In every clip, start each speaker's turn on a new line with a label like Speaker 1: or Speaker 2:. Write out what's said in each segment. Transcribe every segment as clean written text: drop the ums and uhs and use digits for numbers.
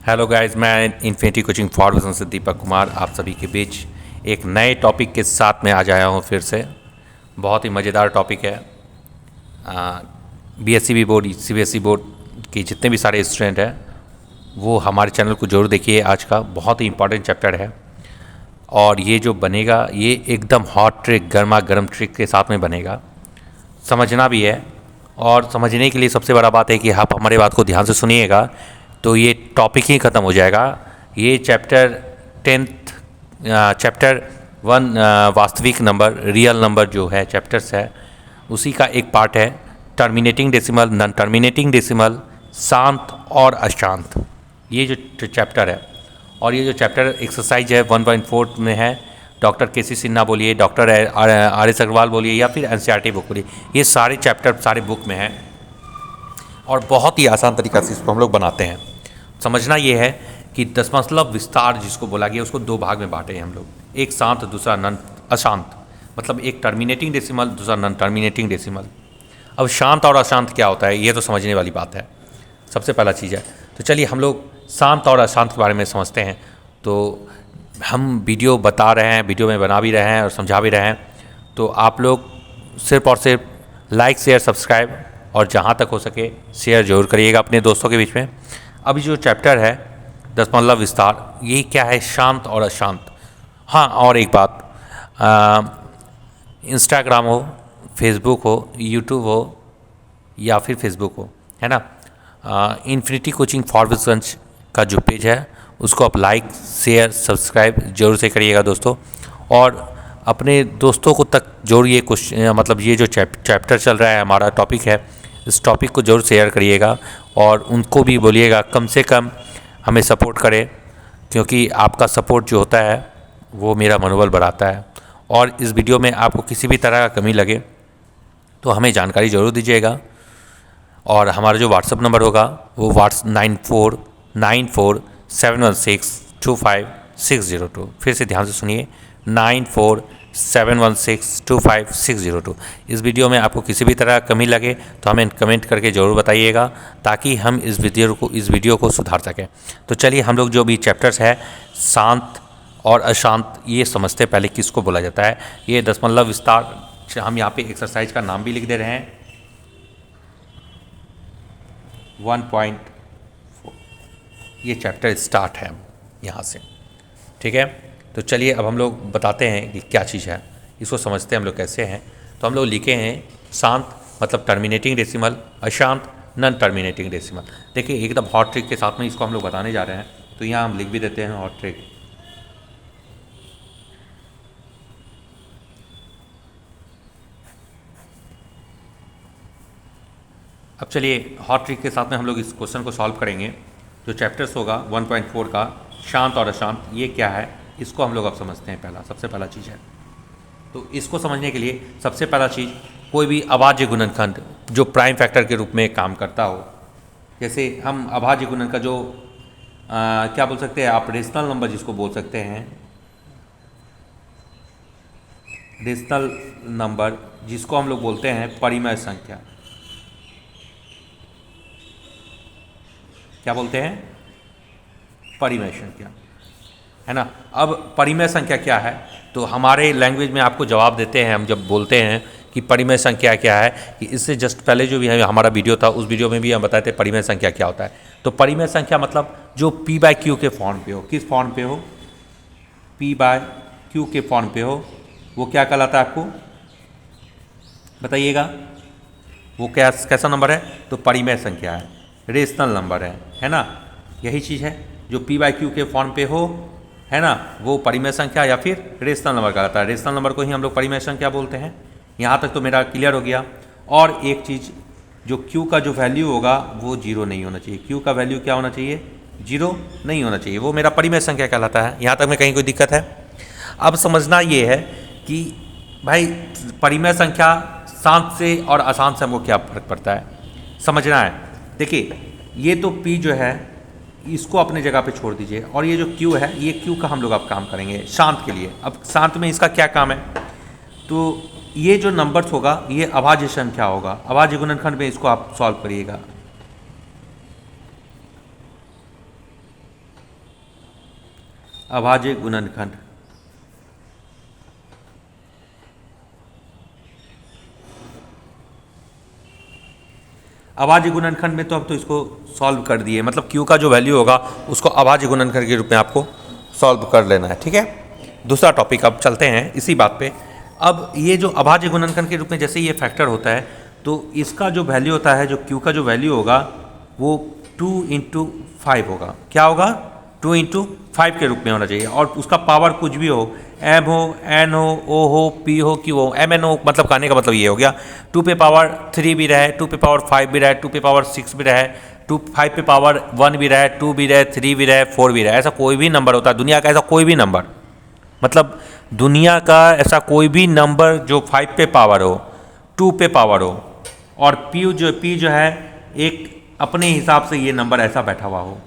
Speaker 1: Hello guys, मैं infinity coaching for business से दीपक कुमार आप सभी के बीच एक नए टॉपिक के साथ में आ जाया हूँ फिर से। बहुत ही मज़ेदार टॉपिक है। बीएससीबी बोर्ड, सीबीएसई बोर्ड के जितने भी सारे स्टूडेंट हैं वो हमारे चैनल को जरूर देखिए। आज का बहुत ही इम्पॉर्टेंट चैप्टर है और ये जो बनेगा ये एकदम हॉट ट्रिक, गर्मा गर्म ट्रिक के साथ में बनेगा। समझना भी है और समझने के लिए सबसे बड़ा बात है कि आप हमारे बात को ध्यान से सुनिएगा तो ये टॉपिक ही ख़त्म हो जाएगा। ये चैप्टर 10th चैप्टर 1 वास्तविक नंबर, रियल नंबर जो है चैप्टर्स है उसी का एक पार्ट है। Terminating decimal, non terminating decimal, शांत और अशांत, ये जो चैप्टर है। और ये जो चैप्टर एक्सरसाइज है 1.4 में है। डॉक्टर केसी सिन्हा बोलिए, डॉक्टर आर एस अग्रवाल बोलिए या फिर एनसीईआरटी बुक बोलिए, ये सारे चैप्टर सारे बुक में हैं और बहुत ही आसान तरीक़ा से इसको हम लोग बनाते हैं। समझना ये है कि दशमलव विस्तार जिसको बोला गया उसको दो भाग में बांटे हैं हम लोग, एक शांत दूसरा नॉन अशांत, मतलब एक टर्मिनेटिंग डेसिमल दूसरा नॉन टर्मिनेटिंग डेसिमल। अब शांत और अशांत क्या होता है ये तो समझने वाली बात है, सबसे पहला चीज़ है। तो चलिए हम लोग शांत और अशांत के बारे में समझते हैं। तो हम वीडियो बता रहे हैं, वीडियो में बना भी रहे हैं और समझा भी रहे हैं, तो आप लोग सिर्फ और सिर्फ लाइक शेयर सब्सक्राइब और जहाँ तक हो सके शेयर जरूर करिएगा अपने दोस्तों के बीच में। अभी जो चैप्टर है दशमलव विस्तार, ये क्या है, शांत और अशांत। हाँ, और एक बात, इंस्टाग्राम हो, फेसबुक हो, यूट्यूब हो या फिर फेसबुक हो, है ना, इन्फिनिटी कोचिंग फॉर बिजनेस का जो पेज है उसको आप लाइक शेयर सब्सक्राइब जरूर से करिएगा दोस्तों। और अपने दोस्तों को तक जोड़िए, कुछ मतलब ये जो चैप्टर चल रहा है, हमारा टॉपिक है, इस टॉपिक को जरूर शेयर करिएगा और उनको भी बोलिएगा कम से कम हमें सपोर्ट करें, क्योंकि आपका सपोर्ट जो होता है वो मेरा मनोबल बढ़ाता है। और इस वीडियो में आपको किसी भी तरह का कमी लगे तो हमें जानकारी ज़रूर दीजिएगा। और हमारा जो व्हाट्सअप नंबर होगा वो 9491725602। फिर से ध्यान से सुनिए, 9471625602। इस वीडियो में आपको किसी भी तरह कमी लगे तो हमें कमेंट करके ज़रूर बताइएगा ताकि हम इस वीडियो को सुधार सकें। तो चलिए हम लोग जो भी चैप्टर्स है शांत और अशांत ये समझते पहले किसको बोला जाता है। ये दशमलव विस्तार, हम यहाँ पे एक्सरसाइज का नाम भी लिख दे रहे हैं 1.4। ये चैप्टर स्टार्ट है यहाँ से, ठीक है। तो चलिए अब हम लोग बताते हैं कि क्या चीज़ है, इसको समझते हैं हम लोग कैसे हैं। तो हम लोग लिखे हैं शांत मतलब टर्मिनेटिंग डेसिमल, अशांत नॉन टर्मिनेटिंग डेसिमल। देखिए एकदम हॉट ट्रिक के साथ में इसको हम लोग बताने जा रहे हैं, तो यहाँ हम लिख भी देते हैं हॉट ट्रिक। अब चलिए हॉट ट्रिक के साथ में हम लोग इस क्वेश्चन को सॉल्व करेंगे। जो चैप्टर्स होगा 1.4 का शांत और अशांत, ये क्या है इसको हम लोग अब समझते हैं। सबसे पहला चीज़ है, तो इसको समझने के लिए सबसे पहला चीज़, कोई भी अभाज्य गुणनखंड जो प्राइम फैक्टर के रूप में काम करता हो, जैसे हम अभाज्य गुणन का जो क्या बोल सकते हैं आप, रेशनल नंबर जिसको बोल सकते हैं, रेशनल नंबर जिसको हम लोग बोलते हैं परिमेय संख्या, क्या बोलते हैं, परिमेय संख्या, है ना। अब परिमेय संख्या क्या है, तो हमारे लैंग्वेज में आपको जवाब देते हैं हम जब बोलते हैं कि परिमेय संख्या क्या है, कि इससे जस्ट पहले जो भी है हमारा वीडियो था उस वीडियो में भी हम बताए थे परिमेय संख्या क्या होता है। तो परिमेय संख्या मतलब जो p/q के फॉर्म पे हो, किस फॉर्म पे हो, p/q के फॉर्म पे हो, वो क्या कहलाता है आपको बताइएगा, वो कैसा नंबर है, तो परिमेय संख्या है, रेशनल नंबर है ना। यही चीज़ है जो p/q के फॉर्म पे हो, है ना, वो परिमेय संख्या या फिर रेशनल नंबर कहलाता है। रेशनल नंबर को ही हम लोग परिमेय संख्या बोलते हैं। यहाँ तक तो मेरा क्लियर हो गया। और एक चीज़, जो q का जो वैल्यू होगा वो 0 नहीं होना चाहिए। q का वैल्यू क्या होना चाहिए, 0 नहीं होना चाहिए, वो मेरा परिमेय संख्या कहलाता है। यहाँ तक में कहीं कोई दिक्कत है। अब समझना ये है कि भाई परिमेय संख्या शांत से और अशांत से हमको क्या फ़र्क पड़ता है, समझना है। देखिए ये तो p जो है इसको अपने जगह पे छोड़ दीजिए, और ये जो q है, ये q का हम लोग अब काम करेंगे शांत के लिए। अब शांत में इसका क्या काम है, तो ये जो नंबर्स होगा ये अभाज्य संख्या होगा, अभाज्य गुणनखंड में इसको आप सॉल्व करिएगा। अभाज्य गुणनखंड। अभाज्य गुणनखंड में तो अब तो इसको सॉल्व कर दिए, मतलब Q का जो वैल्यू होगा उसको अभाज्य गुणनखंड के रूप में आपको सॉल्व कर लेना है। ठीक है, दूसरा टॉपिक अब चलते हैं इसी बात पे। अब ये जो अभाज्य गुणनखंड के रूप में जैसे ये फैक्टर होता है तो इसका जो वैल्यू होता है, जो Q का जो वैल्यू होगा वो 2 × 5 होगा। क्या होगा? 2 × 5 के रूप में होना चाहिए, और उसका पावर कुछ भी हो, M हो, N हो, O हो, P हो, Q हो, MN हो, मतलब कहने का मतलब ये हो गया 2 पे पावर 3 भी रहे, 2 पे पावर 5 भी रहे, 2 पे पावर 6 भी रहे, 5 पे पावर 1 भी रहे, 2 भी रहे, 3 भी रहे, 4 भी रहे। ऐसा कोई भी नंबर होता है दुनिया का, ऐसा कोई भी नंबर, मतलब दुनिया का ऐसा कोई भी नंबर जो 5 पे पावर हो, 2 पे पावर हो, और P जो है एक अपने हिसाब से ये नंबर ऐसा बैठा हुआ हो।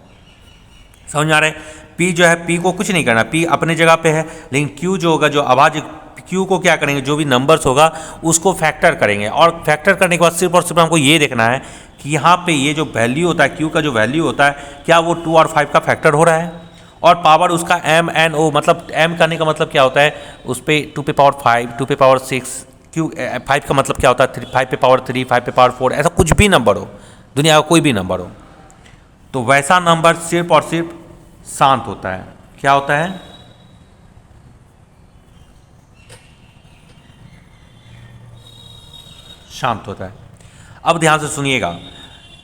Speaker 1: समझ में आ रहा है? P जो है, P को कुछ नहीं करना, P अपने जगह पे है, लेकिन Q जो होगा, जो अभाज्य Q को क्या करेंगे, जो भी नंबर्स होगा उसको फैक्टर करेंगे, और फैक्टर करने के बाद सिर्फ और सिर्फ हमको ये देखना है कि यहाँ पे ये जो वैल्यू होता है, Q का जो वैल्यू होता है, क्या वो 2 और 5 का फैक्टर हो रहा है, और पावर उसका M N O, मतलब M करने का मतलब क्या होता है, उस पर 2 पे पावर 5, 2 पे पावर 6, Q 5 का मतलब क्या होता है, 5 पे पावर 3, 5 पे पावर 4, ऐसा कुछ भी नंबर हो, दुनिया का कोई भी नंबर हो, तो वैसा नंबर सिर्फ और सिर्फ शांत होता है। क्या होता है? शांत होता है। अब ध्यान से सुनिएगा,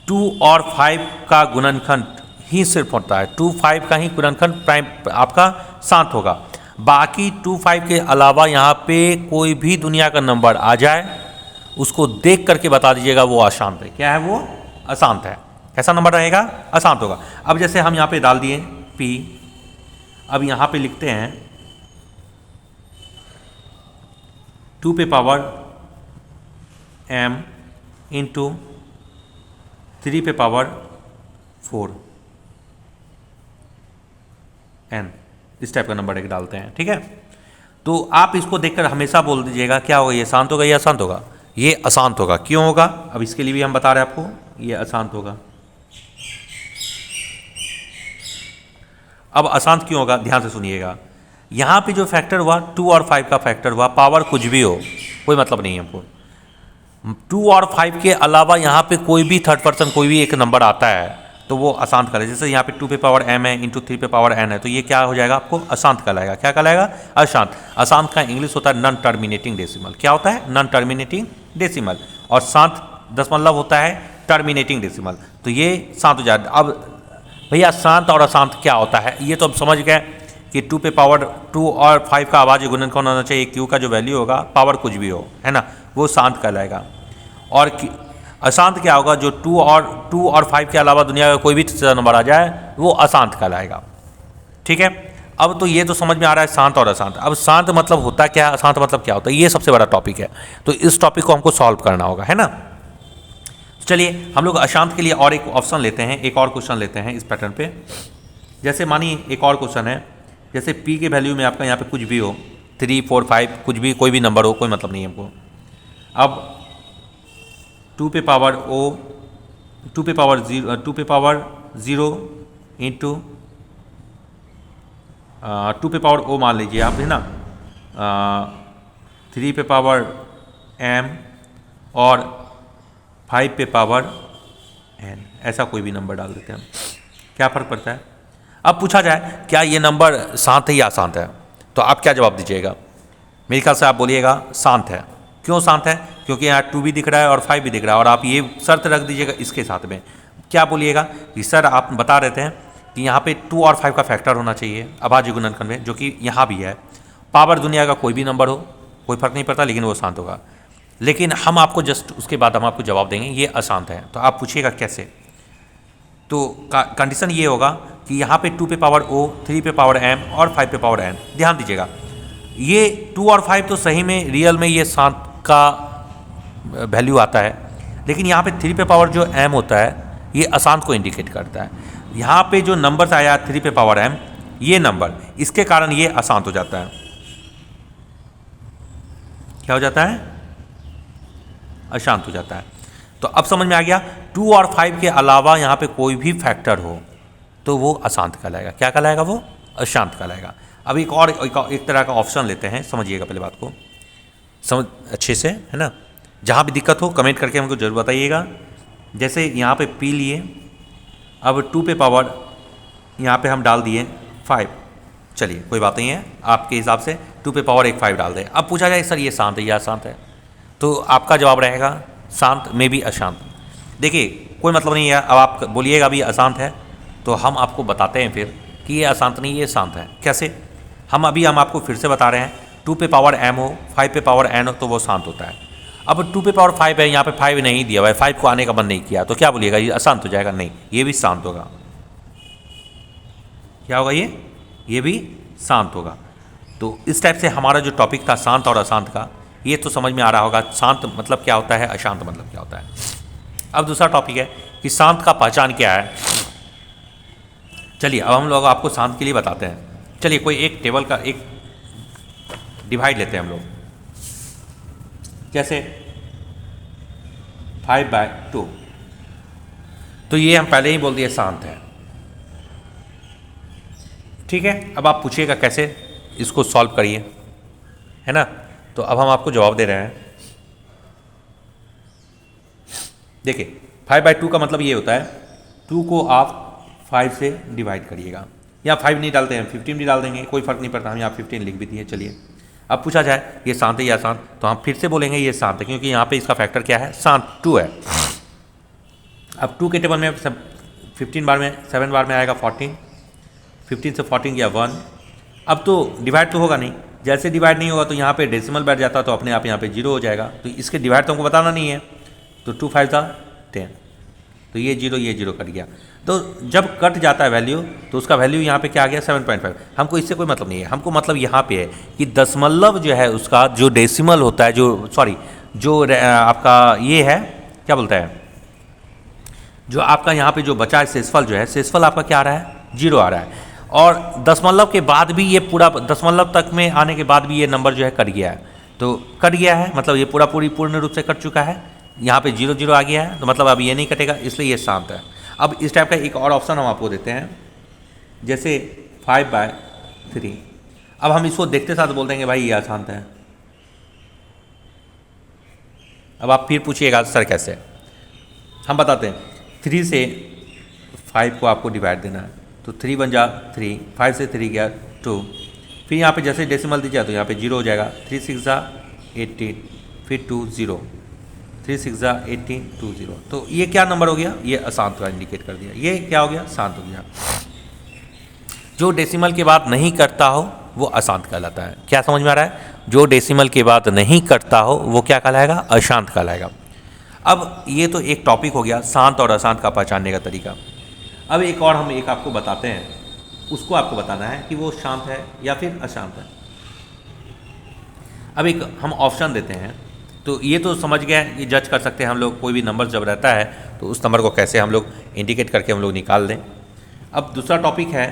Speaker 1: 2 और 5 का गुणनखंड ही सिर्फ होता है, 2 5 का ही गुणनखंड प्राइम आपका शांत होगा। बाकी 2 5 के अलावा यहाँ पे कोई भी दुनिया का नंबर आ जाए, उसको देख करके बता दीजिएगा वो अशांत है। क्या है वो? अशांत है। कैसा नंबर रहेगा? अशांत होगा। अब जैसे हम यहाँ पे डाल दिए P, अब यहाँ पे लिखते हैं 2 पे पावर M इंटू 3 पे पावर 4 N, इस टाइप का नंबर एक डालते हैं। ठीक है, तो आप इसको देखकर हमेशा बोल दीजिएगा क्या होगा, ये शांत होगा या अशांत होगा? ये अशांत होगा। क्यों होगा? अब इसके लिए भी हम बता रहे हैं आपको, ये अशांत होगा। अब अशांत क्यों होगा? ध्यान से सुनिएगा, यहाँ पे जो फैक्टर हुआ 2 और 5 का फैक्टर हुआ, पावर कुछ भी हो, कोई मतलब नहीं है हमको। 2 और 5 के अलावा यहाँ पे कोई भी थर्ड पर्सन कोई भी एक नंबर आता है तो वो अशांत कहलाएगा। जैसे यहाँ पे 2 पे पावर M है इंटू 3 पे पावर N है, तो ये क्या हो जाएगा आपको? अशांत कहलाएगा। क्या कहलाएगा? अशांत। अशांत का इंग्लिश होता है नॉन टर्मिनेटिंग डेसिमल। क्या होता है? Non terminating decimal. और शांत दशमलव होता है टर्मिनेटिंग डेसिमल। तो ये शांत हो जाए। अब भैया शांत और अशांत क्या होता है, ये तो अब समझ गए कि 2 पे पावर 2 और 5 का अभाज्य गुणनखंड होना चाहिए, Q का जो वैल्यू होगा, पावर कुछ भी हो, है ना, वो शांत कहलाएगा। और अशांत क्या होगा? जो 2 और 5 के अलावा दुनिया का कोई भी नंबर आ जाए वो अशांत कहलाएगा। ठीक है, अब तो ये तो समझ में आ रहा है शांत और अशांत। अब शांत मतलब होता क्या है, अशांत मतलब क्या होता है, ये सबसे बड़ा टॉपिक है। तो इस टॉपिक को हमको सॉल्व करना होगा, है ना। चलिए हम लोग अशांत के लिए और एक ऑप्शन लेते हैं, एक और क्वेश्चन लेते हैं इस पैटर्न पे। जैसे मानिए एक और क्वेश्चन है, जैसे P के वैल्यू में आपका यहाँ पे कुछ भी हो, 3 4 5 कुछ भी, कोई भी नंबर हो, कोई मतलब नहीं हमको। अब 2 पे पावर 2 पे पावर 0 इंटू 2 पे पावर O मान लीजिए आप, है ना, 3 पे पावर M और 5 पे पावर N, ऐसा कोई भी नंबर डाल देते हैं हम। क्या फ़र्क पड़ता है? अब पूछा जाए क्या ये नंबर शांत है या अशांत है, तो आप क्या जवाब दीजिएगा? मेरे ख्याल से आप बोलिएगा शांत है। क्यों शांत है? क्योंकि यहाँ 2 भी दिख रहा है और 5 भी दिख रहा है, और आप ये शर्त रख दीजिएगा इसके साथ में। क्या बोलिएगा कि सर आप बता रहे थे कि यहाँ पे 2 और 5 का फैक्टर होना चाहिए अभाज्य गुणनखंड में, जो कि यहाँ भी है। पावर दुनिया का कोई भी नंबर हो, कोई फर्क नहीं पड़ता, लेकिन वो शांत होगा। लेकिन हम आपको जस्ट उसके बाद हम आपको जवाब देंगे ये अशांत है। तो आप पूछिएगा कैसे? तो कंडीशन ये होगा कि यहाँ पे 2 पे पावर O, 3 पे पावर M और 5 पे पावर N। ध्यान दीजिएगा, ये 2 और 5 तो सही में रियल में ये शांत का वैल्यू आता है, लेकिन यहाँ पे 3 पे पावर जो M होता है ये अशांत को इंडिकेट करता है। यहाँ पे जो नंबर आया 3 पे पावर M, ये नंबर, इसके कारण ये अशांत हो जाता है। क्या हो जाता है? अशांत हो जाता है। तो अब समझ में आ गया, 2 और 5 के अलावा यहाँ पे कोई भी फैक्टर हो तो वो अशांत कहलाएगा। क्या कहलाएगा? वो अशांत कहलाएगा। अब एक तरह का ऑप्शन लेते हैं, समझिएगा पहले बात को, समझ अच्छे से, है ना। जहाँ भी दिक्कत हो कमेंट करके हमको जरूर बताइएगा। जैसे यहाँ पे पी लिए, अब 2 पे पावर यहाँ पे हम डाल दिए 5, चलिए कोई बात नहीं है, आपके हिसाब से 2 पे पावर एक 5 डाल दें। अब पूछा जाए सर ये शांत है या अशांत है, तो आपका जवाब रहेगा शांत में भी अशांत। देखिए कोई मतलब नहीं है, अब आप बोलिएगा अभी अशांत है तो हम आपको बताते हैं फिर कि ये अशांत नहीं, ये शांत है। कैसे? हम आपको फिर से बता रहे हैं, 2 पे पावर m हो, 5 पे पावर n हो तो वो शांत होता है। अब 2 पे पावर 5 है, यहाँ पे 5 नहीं दिया हुआ है, 5 को आने का मन नहीं किया, तो क्या बोलिएगा, ये अशांत हो जाएगा? नहीं, ये भी शांत होगा। क्या होगा ये भी शांत होगा। तो इस टाइप से हमारा जो टॉपिक था शांत और अशांत का, ये तो समझ में आ रहा होगा, शांत मतलब क्या होता है, अशांत मतलब क्या होता है। अब दूसरा टॉपिक है कि शांत का पहचान क्या है। चलिए अब हम लोग आपको शांत के लिए बताते हैं। चलिए कोई एक टेबल का एक डिवाइड लेते हैं हम लोग, जैसे 5/2, तो ये हम पहले ही बोल दिए शांत है, ठीक है। अब आप पूछिएगा कैसे इसको सॉल्व करिए, है ना। तो अब हम आपको जवाब दे रहे हैं। देखिए 5/2 का मतलब ये होता है, 2 को आप 5 से डिवाइड करिएगा, या 5 नहीं डालते हैं 15 भी डाल देंगे, कोई फर्क नहीं पड़ता, हम यहाँ 15 लिख भी दिए। चलिए अब पूछा जाए ये शांत है या अशांत, तो हम फिर से बोलेंगे ये शांत है, क्योंकि यहाँ पे इसका फैक्टर क्या है, शांत 2 है। अब 2 के टेबल में 15 बार में 7 बार में आएगा 14, 15 से 14 गया 1। अब तो डिवाइड तो होगा नहीं, जैसे डिवाइड नहीं होगा तो यहाँ पे डेसिमल बैठ जाता, तो अपने आप यहाँ पे 0 हो जाएगा। तो इसके डिवाइड तो हमको बताना नहीं है, तो 2 5 10, तो ये 0 कट गया। तो जब कट जाता है वैल्यू, तो उसका वैल्यू यहाँ पे क्या आ गया, 7.5। हमको इससे कोई मतलब नहीं है, हमको मतलब यहाँ पे है कि दशमलव जो है उसका जो डेसिमल होता है, जो आपका ये है, क्या बोलता है, जो आपका यहाँ पे जो बचा है शेषफल, जो है शेषफल आपका क्या आ रहा है, 0 आ रहा है। और दशमलव के बाद भी ये पूरा, दशमलव तक में आने के बाद भी ये नंबर जो है कट गया है, तो कट गया है मतलब ये पूर्ण रूप से कट चुका है। यहाँ पे 0 आ गया है, तो मतलब अब ये नहीं कटेगा, इसलिए ये शांत है। अब इस टाइप का एक और ऑप्शन हम आपको देते हैं, जैसे 5/3। अब हम इसको देखते साथ बोल देंगे भाई ये अशांत है। अब आप फिर पूछिएगा सर कैसे, हम बताते हैं। 3 से 5 को आपको डिवाइड देना है, तो 3 बन जा 3, 5 से 3 गया 2, फिर यहाँ पे जैसे डेसिमल दीजिए तो यहाँ पे 0 हो जाएगा। 3 6 18, फिर 2 0, 3 6 18 2 0। तो ये क्या नंबर हो गया, ये अशांत का इंडिकेट कर दिया। ये क्या हो गया, शांत हो गया। जो डेसिमल के बाद नहीं करता हो वो अशांत कहलाता है। क्या समझ में आ रहा है, जो डेसिमल के बाद नहीं करता हो वो क्या कहलाएगा, अशांत कहलाएगा। अब ये तो एक टॉपिक हो गया शांत और अशांत का पहचानने का तरीका। अब एक और हम आपको बताते हैं, उसको आपको बताना है कि वो शांत है या फिर अशांत है। अब एक हम ऑप्शन देते हैं, तो ये तो समझ गए, ये जज कर सकते हैं हम लोग, कोई भी नंबर जब रहता है तो उस नंबर को कैसे हम लोग इंडिकेट करके हम लोग निकाल दें। अब दूसरा टॉपिक है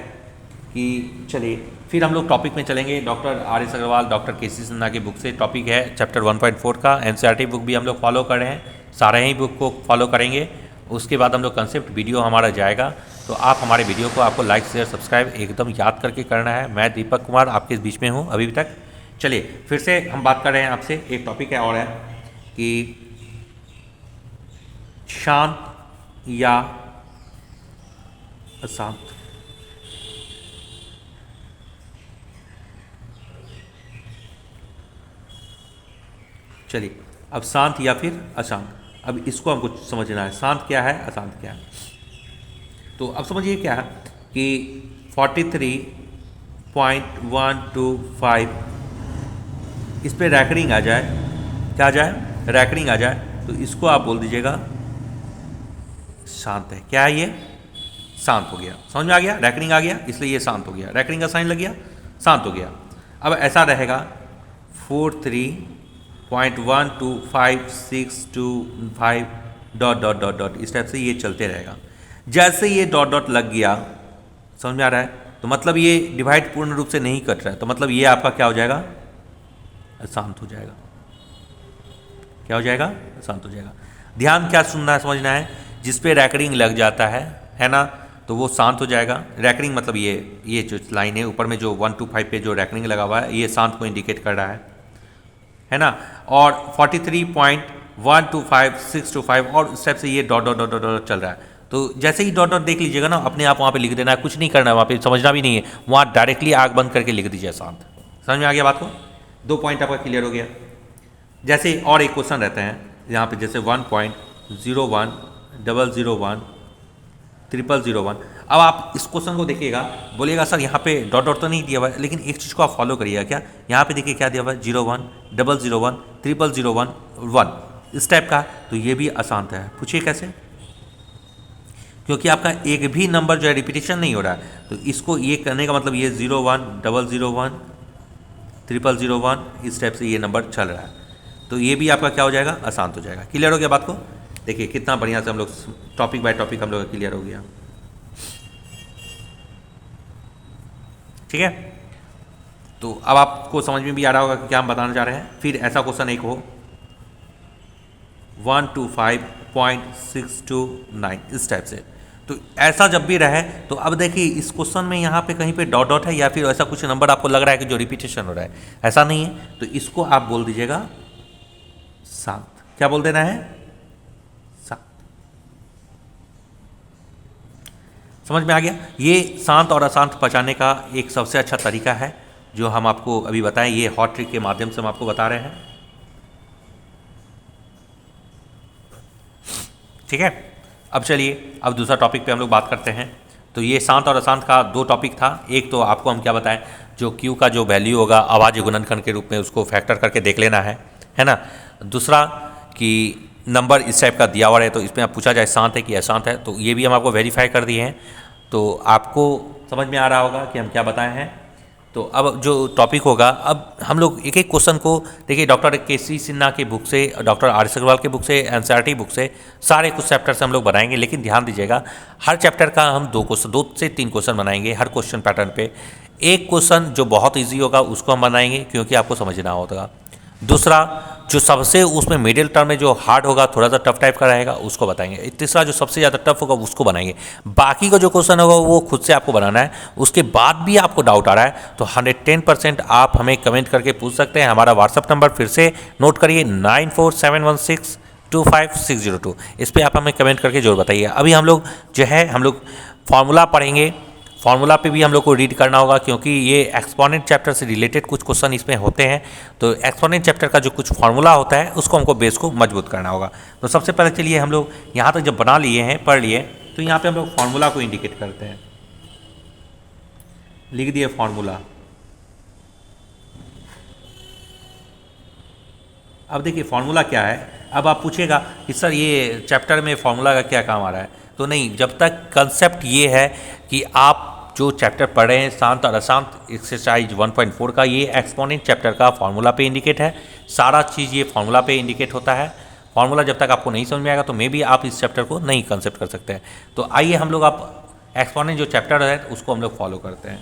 Speaker 1: कि चलिए फिर हम लोग टॉपिक में चलेंगे, doctor RS Agarwal, doctor KC Sinha की बुक से। टॉपिक है चैप्टर 1.4 का, NCERT बुक भी हम लोग फॉलो कर रहे हैं, सारे ही बुक को फॉलो करेंगे। उसके बाद हम लोग कंसेप्ट वीडियो हमारा जाएगा, तो आप हमारे वीडियो को आपको लाइक शेयर सब्सक्राइब एकदम याद करके करना है। मैं दीपक कुमार आपके बीच में हूँ अभी तक। चलिए फिर से हम बात कर रहे हैं आपसे, एक टॉपिक है और है कि शांत या अशांत। चलिए अब शांत या फिर अशांत, अब इसको हमको समझना है, शांत क्या है अशांत क्या है। तो अब समझिए क्या है कि 43.125 इस पर रैकरिंग आ जाए, क्या आ जाए, रैकरिंग आ जाए, तो इसको आप बोल दीजिएगा शांत है। क्या है ये, शांत हो गया। समझ में आ गया, रैकरिंग आ गया इसलिए ये शांत हो गया, रैकरिंग का साइन लग गया, शांत हो गया। अब ऐसा रहेगा 43.12565 ... इस टाइप से ये चलते रहेगा। जैसे ये डॉट लग गया, समझ में आ रहा है, तो मतलब ये डिवाइड पूर्ण रूप से नहीं कट रहा है, तो मतलब ये आपका क्या हो जाएगा, शांत हो जाएगा। क्या हो जाएगा, शांत हो जाएगा। ध्यान क्या सुनना है, समझना है, जिस पे रैकरिंग लग जाता है ना, तो वो शांत हो जाएगा। रैकरिंग मतलब ये जो लाइन है ऊपर में जो 1 to 5 पे जो रैकरिंग लगा हुआ है ये शांत को इंडिकेट कर रहा है ना। और 43.125 625 और स्टेप से ये dot dot dot dot dot चल रहा है। तो जैसे ही डॉट डॉट देख लीजिएगा ना, अपने आप वहाँ पे लिख देना है, कुछ नहीं करना है, वहाँ पे समझना भी नहीं है, वहाँ डायरेक्टली आग बंद करके लिख दीजिए शांत। समझ में आ गया बात को? 2 पॉइंट आपका क्लियर हो गया। जैसे और एक क्वेश्चन रहते हैं यहाँ पे, जैसे 1.01001001 अब आप इस क्वेश्चन को देखिएगा, बोलिएगा सर यहाँ पे डॉट डॉट तो नहीं दिया हुआ है, लेकिन एक चीज़ को आप फॉलो करिएगा क्या, यहाँ पे देखिए क्या दिया हुआ है 01001001 इस टाइप का। तो ये भी आसान है, पूछिए कैसे? क्योंकि आपका एक भी नंबर जो है रिपीटेशन नहीं हो रहा है, तो इसको ये करने का मतलब ये 01001001 इस टाइप से ये नंबर चल रहा है, तो ये भी आपका क्या हो जाएगा, आसान हो जाएगा। क्लियर हो गया बात को? देखिए कितना बढ़िया से हम लोग टॉपिक बाय टॉपिक हम लोग क्लियर हो गया। ठीक है, तो अब आपको समझ में भी आ रहा होगा कि क्या हम बताना चाह रहे हैं। फिर ऐसा क्वेश्चन एक हो 125.629 इस टाइप से, तो ऐसा जब भी रहे तो अब देखिए इस क्वेश्चन में यहाँ पे कहीं पे डॉट डॉट है या फिर ऐसा कुछ नंबर आपको लग रहा है कि जो रिपीटेशन हो रहा है, ऐसा नहीं है, तो इसको आप बोल दीजिएगा शांत। क्या बोल देना है? शांत। समझ में आ गया? ये शांत और अशांत पहचानने का एक सबसे अच्छा तरीका है जो हम आपको अभी बताएं, ये हॉट ट्रिक के माध्यम से हम आपको बता रहे हैं। ठीक है, अब चलिए अब दूसरा टॉपिक पे हम लोग बात करते हैं। तो ये शांत और अशांत का 2 टॉपिक था। एक तो आपको हम क्या बताएं, जो Q का जो वैल्यू होगा आवाज़ गुणनखंड के रूप में उसको फैक्टर करके देख लेना है ना। दूसरा कि नंबर इस टाइप का दिया हुआ है, तो इसमें आप पूछा जाए शांत है कि अशांत है, तो ये भी हम आपको वेरीफाई कर दिए हैं। तो आपको समझ में आ रहा होगा कि हम क्या बताए हैं। तो अब जो टॉपिक होगा, अब हम लोग एक एक क्वेश्चन को देखिए, डॉक्टर के.सी. सिन्हा के बुक से, डॉक्टर आर.एस. अग्रवाल के बुक से, एनसीईआरटी बुक से, सारे कुछ चैप्टर से हम लोग बनाएंगे। लेकिन ध्यान दीजिएगा, हर चैप्टर का हम 2 से 3 क्वेश्चन बनाएंगे हर क्वेश्चन पैटर्न पे। एक क्वेश्चन जो बहुत ईजी होगा उसको हम बनाएंगे क्योंकि आपको समझना होगा। दूसरा जो सबसे उसमें मिडिल टर्म में जो हार्ड होगा, थोड़ा सा टफ टाइप का रहेगा, उसको बताएंगे। तीसरा जो सबसे ज़्यादा टफ होगा उसको बनाएंगे। बाकी का जो क्वेश्चन होगा वो खुद से आपको बनाना है। उसके बाद भी आपको डाउट आ रहा है तो 110% आप हमें कमेंट करके पूछ सकते हैं। हमारा व्हाट्सअप नंबर फिर से नोट करिए 9471625602। इस पर आप हमें कमेंट करके जरूर बताइए। अभी हम लोग जो है हम लोग फार्मूला पढ़ेंगे। फार्मूला पे भी हम लोग को रीड करना होगा क्योंकि ये एक्सपोनेंट चैप्टर से रिलेटेड कुछ क्वेश्चन इसमें होते हैं। तो एक्सपोनेंट चैप्टर का जो कुछ फार्मूला होता है उसको हमको बेस को मजबूत करना होगा। तो सबसे पहले चलिए हम लोग यहाँ तक जब बना लिए हैं, पढ़ लिए, तो यहाँ पे हम लोग फार्मूला को इंडिकेट करते हैं। लिख दिए फार्मूला। अब देखिए फार्मूला क्या है। अब आप पूछेगा कि सर ये चैप्टर में फार्मूला का क्या काम आ रहा है, तो नहीं, जब तक कंसेप्ट ये है कि आप जो चैप्टर पढ़ रहे हैं शांत और अशांत एक्सरसाइज 1.4 का, ये एक्सपोनेंट चैप्टर का फार्मूला पे इंडिकेट है। सारा चीज़ ये फार्मूला पे इंडिकेट होता है। फार्मूला जब तक आपको नहीं समझ में आएगा तो मे भी आप इस चैप्टर को नहीं कंसेप्ट कर सकते हैं। तो आइए हम लोग आप एक्सपोनेंट जो चैप्टर है उसको हम लोग फॉलो करते हैं।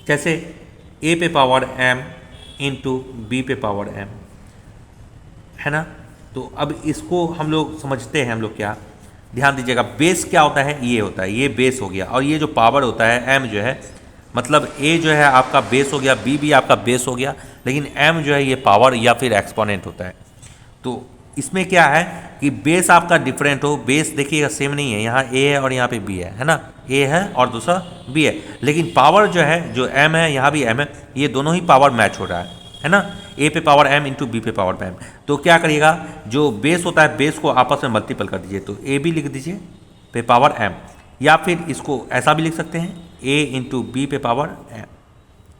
Speaker 1: जैसे a पे पावर m इंटू बी पे पावर m है ना। तो अब इसको हम लोग समझते हैं। हम लोग क्या, ध्यान दीजिएगा, बेस क्या होता है, ये होता है, ये बेस हो गया। और ये जो पावर होता है m जो है, मतलब a जो है आपका बेस हो गया, b भी आपका बेस हो गया, लेकिन m जो है ये पावर या फिर एक्सपोनेंट होता है। तो इसमें क्या है कि बेस आपका डिफरेंट हो, बेस देखिएगा सेम नहीं है, यहाँ a है और यहाँ पे b है ना, a है और दूसरा b है, लेकिन पावर जो है जो m है यहाँ भी m है, ये दोनों ही पावर मैच हो रहा है ना। a पे पावर m इंटू बी पे पावर m। तो क्या करिएगा, जो बेस होता है बेस को आपस में मल्टीपल कर दीजिए, तो a भी लिख दीजिए पे पावर m, या फिर इसको ऐसा भी लिख सकते हैं a इंटू बी पे पावर m।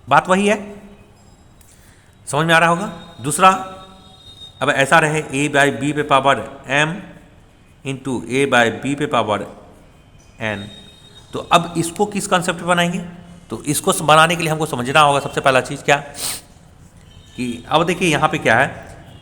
Speaker 1: बात वही है, समझ में आ रहा होगा। दूसरा अब ऐसा रहे a बाई बी पे power m into A by B पे पावर n। तो अब इसको किस कंसेप्ट पे बनाएंगे, तो इसको बनाने के लिए हमको समझना होगा सबसे पहला चीज़ क्या, कि अब देखिए यहाँ पे क्या है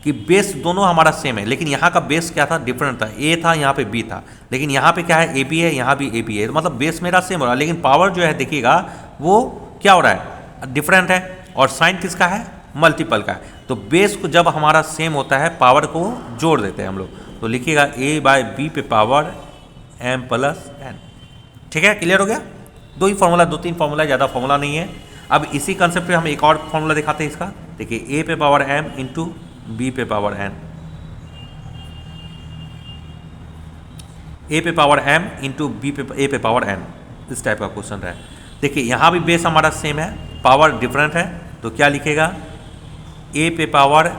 Speaker 1: कि बेस दोनों हमारा सेम है, लेकिन यहाँ का बेस क्या था, डिफरेंट था, a था यहाँ पे b था, लेकिन यहाँ पे क्या है a b है, यहाँ भी a b है, तो मतलब बेस मेरा सेम हो रहा है, लेकिन पावर जो है देखिएगा वो क्या हो रहा है, डिफरेंट है, और साइन किसका है, मल्टीपल का है। तो बेस को जब हमारा सेम होता है पावर को जोड़ देते हैं हम लोग, तो लिखिएगा a बाई बी पे पावर एम प्लस एन। ठीक है, क्लियर हो गया? दो ही फॉर्मूला, 2-3 फॉर्मूला, ज़्यादा फॉर्मूला नहीं है। अब इसी कंसेप्ट पे हम एक और फॉर्मूला दिखाते हैं इसका। देखिए, ए पे पावर एम इंटू बी पे पावर एन, ए पे पावर एम इंटू बी पे ए पे पावर एन, इस टाइप का क्वेश्चन है। देखिए यहाँ भी बेस हमारा सेम है, पावर डिफरेंट है, तो क्या लिखेगा? ए पे पावर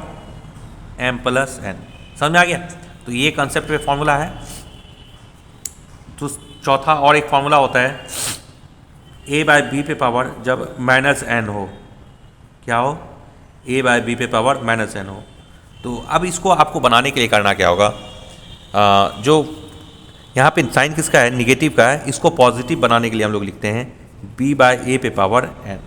Speaker 1: एम प्लस एन। समझ में आ गया? तो ये कंसेप्ट पे फॉर्मूला है। तो चौथा और एक फॉर्मूला होता है ए बाय बी पे पावर जब माइनस एन हो, क्या हो? ए बाय बी पे पावर माइनस एन हो। तो अब इसको आपको बनाने के लिए करना क्या होगा? जो यहाँ पे साइन किसका है? निगेटिव का है। इसको पॉजिटिव बनाने के लिए हम लोग लिखते हैं b बाय ए पे पावर एन।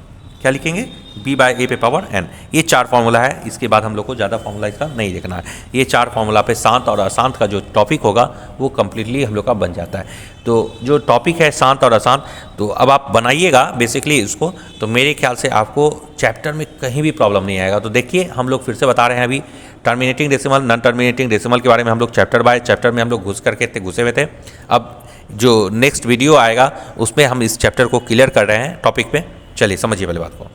Speaker 1: क्या लिखेंगे? b बाय ए पे पावर एन। ये 4 फार्मूला है, इसके बाद हम लोग को ज़्यादा फार्मूला इसका नहीं देखना है। ये 4 फार्मूला पे शांत और अशांत का जो टॉपिक होगा वो कम्प्लीटली हम लोग का बन जाता है। तो जो टॉपिक है शांत और अशांत, तो अब आप बनाइएगा बेसिकली इसको, तो मेरे ख्याल से आपको चैप्टर में कहीं भी प्रॉब्लम नहीं आएगा। तो देखिए, हम लोग फिर से बता रहे हैं अभी terminating decimal, non terminating decimal के बारे में हम लोग चैप्टर बाय चैप्टर में हम लोग घुसे हुए थे। अब जो नेक्स्ट वीडियो आएगा उसमें हम इस चैप्टर को क्लियर कर रहे हैं टॉपिक पे। चलिए समझिए पहले बात को,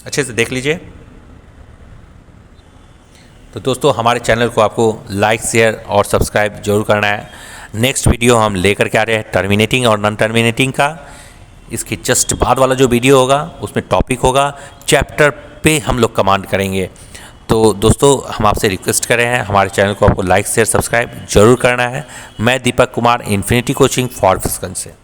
Speaker 1: अच्छे से देख लीजिए। तो दोस्तों, हमारे चैनल को आपको लाइक, शेयर और सब्सक्राइब जरूर करना है। नेक्स्ट वीडियो हम लेकर के आ रहे हैं टर्मिनेटिंग और नॉन टर्मिनेटिंग का। इसके जस्ट बाद वाला जो वीडियो होगा उसमें टॉपिक होगा, चैप्टर पे हम लोग कमांड करेंगे। तो दोस्तों, हम आपसे रिक्वेस्ट कर रहे हैं हमारे चैनल को आपको लाइक, शेयर, सब्सक्राइब जरूर करना है। मैं Deepak Kumar, infinity coaching for physics से।